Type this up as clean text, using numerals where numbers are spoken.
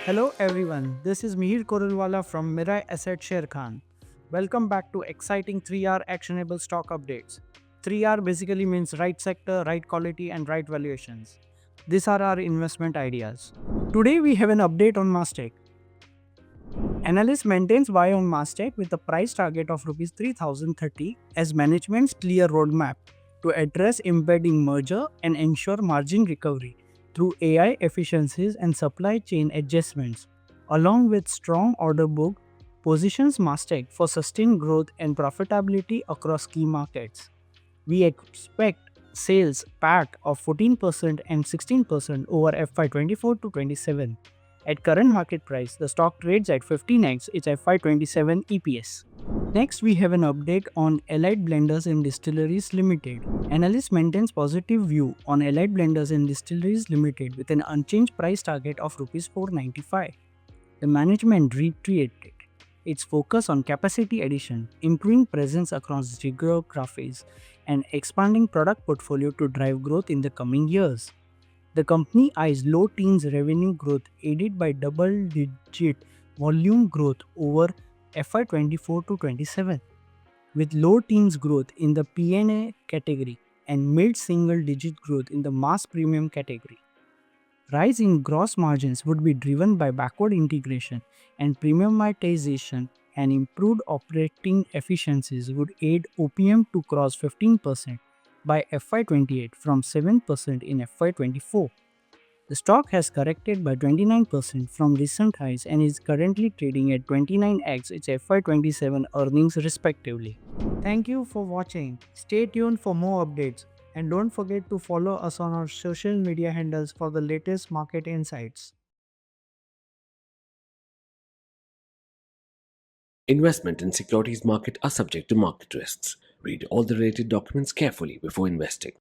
Hello everyone, this is Mihir Korulwala from Mirae Asset Sharekhan. Welcome back to exciting 3R actionable stock updates. 3R basically means right sector, right quality and right valuations. These are our investment ideas. Today we have an update on Mastek. Analyst maintains buy on Mastek with a price target of Rs 3030 as management's clear roadmap to address impending merger and ensure margin recovery through AI efficiencies and supply chain adjustments, along with strong order book, positions Mastek for sustained growth and profitability across key markets. We expect sales PAT of 14% and 16% over FY24 to 27. At current market price, the stock trades at 15x its FY27 EPS. Next, we have an update on Allied Blenders and Distilleries Limited. Analyst maintains positive view on Allied Blenders and Distilleries Limited with an unchanged price target of Rs 495. The management reiterated its focus on capacity addition, improving presence across geographies, and expanding product portfolio to drive growth in the coming years. The company eyes low teens revenue growth aided by double-digit volume growth over FY24 to 27, with low teens growth in the P&A category and mid-single digit growth in the mass premium category. Rise in gross margins would be driven by backward integration and premiumization, and improved operating efficiencies would aid OPM to cross 15% by FY28 from 7% in FY24. The stock has corrected by 29% from recent highs and is currently trading at 29x its FY27 earnings respectively. Thank you for watching. Stay tuned for more updates and don't forget to follow us on our social media handles for the latest market insights. Investment in securities market are subject to market risks. Read all the related documents carefully before investing.